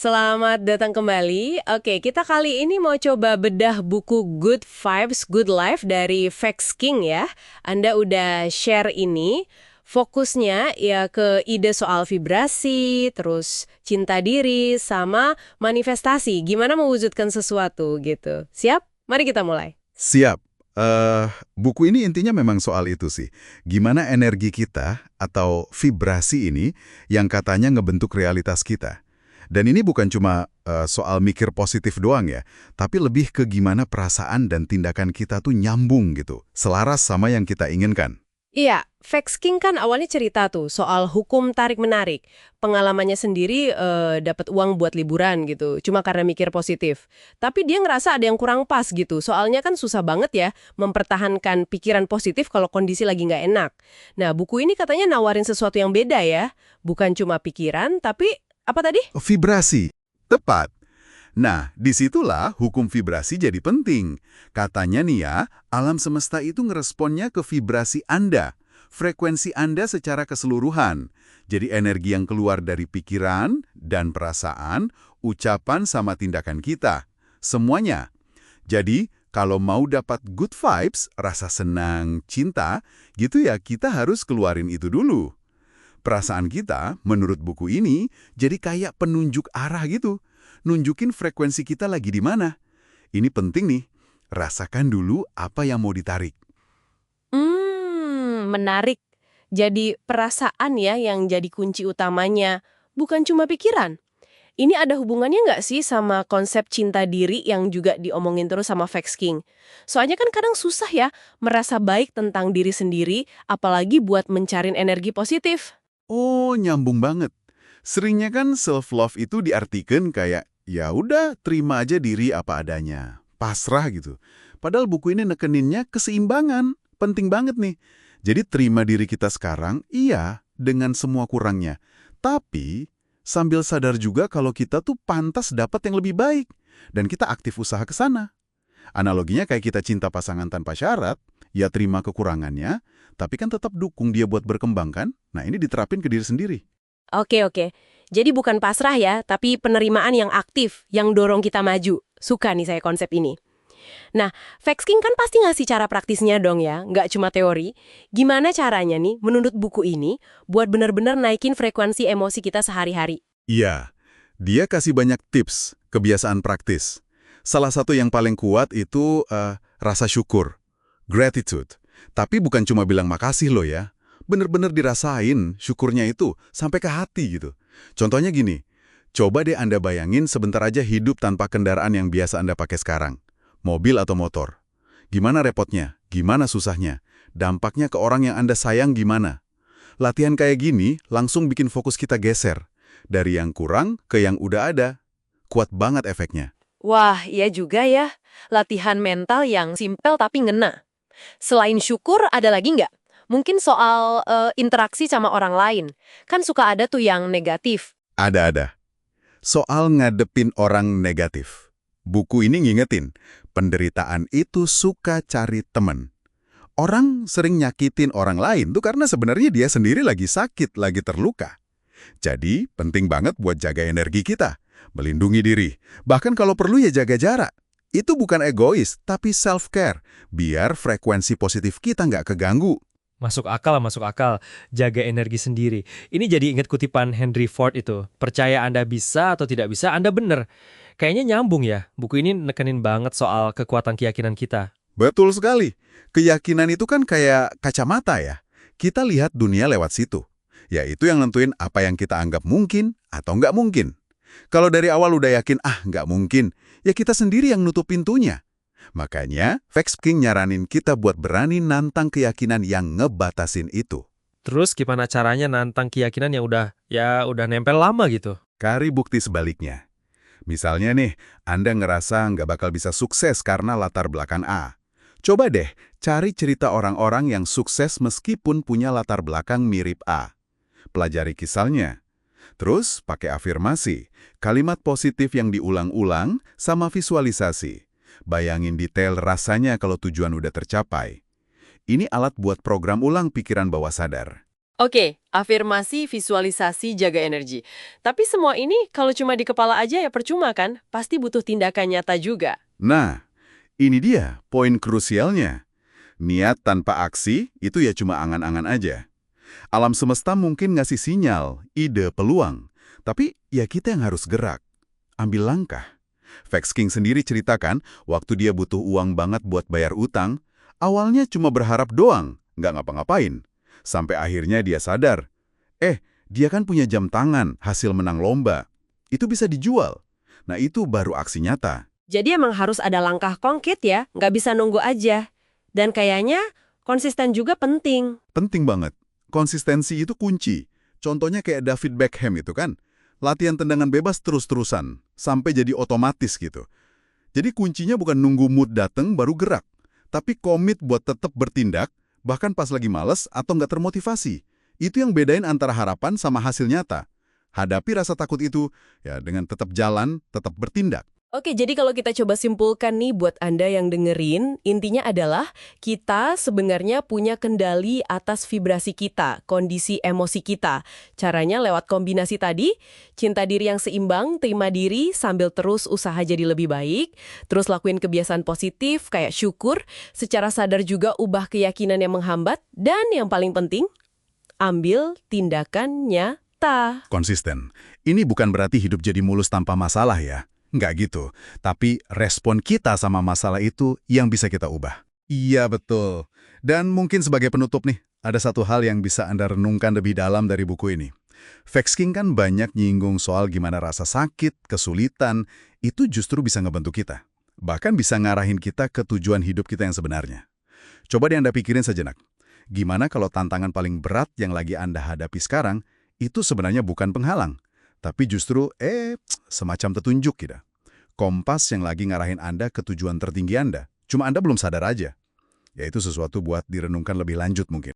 Selamat datang kembali. Oke, kita kali ini mau coba bedah buku Good Vibes, Good Life dari Vex King ya. Anda udah share ini. Fokusnya ya ke ide soal vibrasi, terus cinta diri, sama manifestasi. Gimana mewujudkan sesuatu gitu. Siap? Mari kita mulai. Siap. Buku ini intinya memang soal itu sih. Gimana energi kita atau vibrasi ini yang katanya ngebentuk realitas kita. Dan ini bukan cuma soal mikir positif doang ya, tapi lebih ke gimana perasaan dan tindakan kita tuh nyambung gitu, selaras sama yang kita inginkan. Iya, Vex King kan awalnya cerita tuh soal hukum tarik-menarik. Pengalamannya sendiri dapat uang buat liburan gitu, cuma karena mikir positif. Tapi dia ngerasa ada yang kurang pas gitu, soalnya kan susah banget ya mempertahankan pikiran positif kalau kondisi lagi nggak enak. Nah, buku ini katanya nawarin sesuatu yang beda ya, bukan cuma pikiran, tapi apa tadi? Vibrasi. Tepat. Nah, disitulah hukum vibrasi jadi penting. Katanya nih ya, alam semesta itu ngeresponnya ke vibrasi Anda, frekuensi Anda secara keseluruhan. Jadi energi yang keluar dari pikiran dan perasaan, ucapan sama tindakan kita. Semuanya. Jadi, kalau mau dapat good vibes, rasa senang, cinta, gitu ya kita harus keluarin itu dulu. Perasaan kita, menurut buku ini, jadi kayak penunjuk arah gitu. Nunjukin frekuensi kita lagi di mana. Ini penting nih, rasakan dulu apa yang mau ditarik. Menarik. Jadi perasaan ya yang jadi kunci utamanya, bukan cuma pikiran. Ini ada hubungannya nggak sih sama konsep cinta diri yang juga diomongin terus sama Vex King? Soalnya kan kadang susah ya merasa baik tentang diri sendiri, apalagi buat mencari energi positif. Oh, nyambung banget. Seringnya kan self-love itu diartikan kayak, ya udah terima aja diri apa adanya. Pasrah gitu. Padahal buku ini nekeninnya keseimbangan. Penting banget nih. Jadi terima diri kita sekarang, iya, dengan semua kurangnya. Tapi, sambil sadar juga kalau kita tuh pantas dapat yang lebih baik. Dan kita aktif usaha ke sana. Analoginya kayak kita cinta pasangan tanpa syarat, ya terima kekurangannya, tapi kan tetap dukung dia buat berkembang kan? Nah ini diterapin ke diri sendiri. Oke. Jadi bukan pasrah ya, tapi penerimaan yang aktif, yang dorong kita maju. Suka nih saya konsep ini. Nah, Vex King kan pasti ngasih cara praktisnya dong ya, nggak cuma teori. Gimana caranya nih, menurut buku ini, buat benar-benar naikin frekuensi emosi kita sehari-hari? Iya, dia kasih banyak tips, kebiasaan praktis. Salah satu yang paling kuat itu rasa syukur, gratitude. Tapi bukan cuma bilang makasih loh ya. Bener-bener dirasain syukurnya itu sampai ke hati gitu. Contohnya gini, coba deh Anda bayangin sebentar aja hidup tanpa kendaraan yang biasa Anda pakai sekarang. Mobil atau motor. Gimana repotnya? Gimana susahnya? Dampaknya ke orang yang Anda sayang gimana? Latihan kayak gini langsung bikin fokus kita geser. Dari yang kurang ke yang udah ada. Kuat banget efeknya. Wah, iya juga ya. Latihan mental yang simpel tapi ngena. Selain syukur, ada lagi nggak? Mungkin soal interaksi sama orang lain. Kan suka ada tuh yang negatif. Ada. Soal ngadepin orang negatif. Buku ini ngingetin, penderitaan itu suka cari temen. Orang sering nyakitin orang lain tuh karena sebenarnya dia sendiri lagi sakit, lagi terluka. Jadi, penting banget buat jaga energi kita, melindungi diri. Bahkan kalau perlu ya jaga jarak. Itu bukan egois, tapi self-care, biar frekuensi positif kita nggak keganggu. Masuk akal. Jaga energi sendiri. Ini jadi ingat kutipan Henry Ford itu. Percaya Anda bisa atau tidak bisa, Anda bener. Kayaknya nyambung ya. Buku ini nekenin banget soal kekuatan keyakinan kita. Betul sekali. Keyakinan itu kan kayak kacamata ya. Kita lihat dunia lewat situ. Yaitu yang nentuin apa yang kita anggap mungkin atau nggak mungkin. Kalau dari awal udah yakin, nggak mungkin, ya kita sendiri yang nutup pintunya. Makanya, Vex King nyaranin kita buat berani nantang keyakinan yang ngebatasin itu. Terus gimana caranya nantang keyakinan yang udah nempel lama gitu? Cari bukti sebaliknya. Misalnya nih, Anda ngerasa nggak bakal bisa sukses karena latar belakang A. Coba deh, cari cerita orang-orang yang sukses meskipun punya latar belakang mirip A. Pelajari kisahnya. Terus, pakai afirmasi, kalimat positif yang diulang-ulang, sama visualisasi. Bayangin detail rasanya kalau tujuan udah tercapai. Ini alat buat program ulang pikiran bawah sadar. Oke, Afirmasi, visualisasi, jaga energi. Tapi semua ini kalau cuma di kepala aja ya percuma kan? Pasti butuh tindakan nyata juga. Nah, ini dia poin krusialnya. Niat tanpa aksi itu ya cuma angan-angan aja. Alam semesta mungkin ngasih sinyal, ide, peluang. Tapi ya kita yang harus gerak. Ambil langkah. Vex King sendiri ceritakan, waktu dia butuh uang banget buat bayar utang, awalnya cuma berharap doang, nggak ngapa-ngapain. Sampai akhirnya dia sadar, dia kan punya jam tangan hasil menang lomba. Itu bisa dijual. Nah itu baru aksi nyata. Jadi emang harus ada langkah konkret ya, nggak bisa nunggu aja. Dan kayaknya konsisten juga penting. Penting banget. Konsistensi itu kunci. Contohnya kayak David Beckham itu kan. Latihan tendangan bebas terus-terusan, sampai jadi otomatis gitu. Jadi kuncinya bukan nunggu mood dateng baru gerak, tapi komit buat tetap bertindak, bahkan pas lagi males atau nggak termotivasi. Itu yang bedain antara harapan sama hasil nyata. Hadapi rasa takut itu, ya dengan tetap jalan, tetap bertindak. Oke, jadi kalau kita coba simpulkan nih buat Anda yang dengerin, intinya adalah kita sebenarnya punya kendali atas vibrasi kita, kondisi emosi kita. Caranya lewat kombinasi tadi, cinta diri yang seimbang, terima diri sambil terus usaha jadi lebih baik, terus lakuin kebiasaan positif kayak syukur, secara sadar juga ubah keyakinan yang menghambat, dan yang paling penting, ambil tindakan nyata. Konsisten. Ini bukan berarti hidup jadi mulus tanpa masalah ya. Nggak gitu. Tapi respon kita sama masalah itu yang bisa kita ubah. Iya, betul. Dan mungkin sebagai penutup nih, ada satu hal yang bisa Anda renungkan lebih dalam dari buku ini. Vex King kan banyak nyinggung soal gimana rasa sakit, kesulitan, itu justru bisa ngebentuk kita. Bahkan bisa ngarahin kita ke tujuan hidup kita yang sebenarnya. Coba deh Anda pikirin sejenak. Gimana kalau tantangan paling berat yang lagi Anda hadapi sekarang, itu sebenarnya bukan penghalang. Tapi justru, semacam petunjuk gitu. Kompas yang lagi ngarahin Anda ke tujuan tertinggi Anda. Cuma Anda belum sadar aja. Ya itu sesuatu buat direnungkan lebih lanjut mungkin.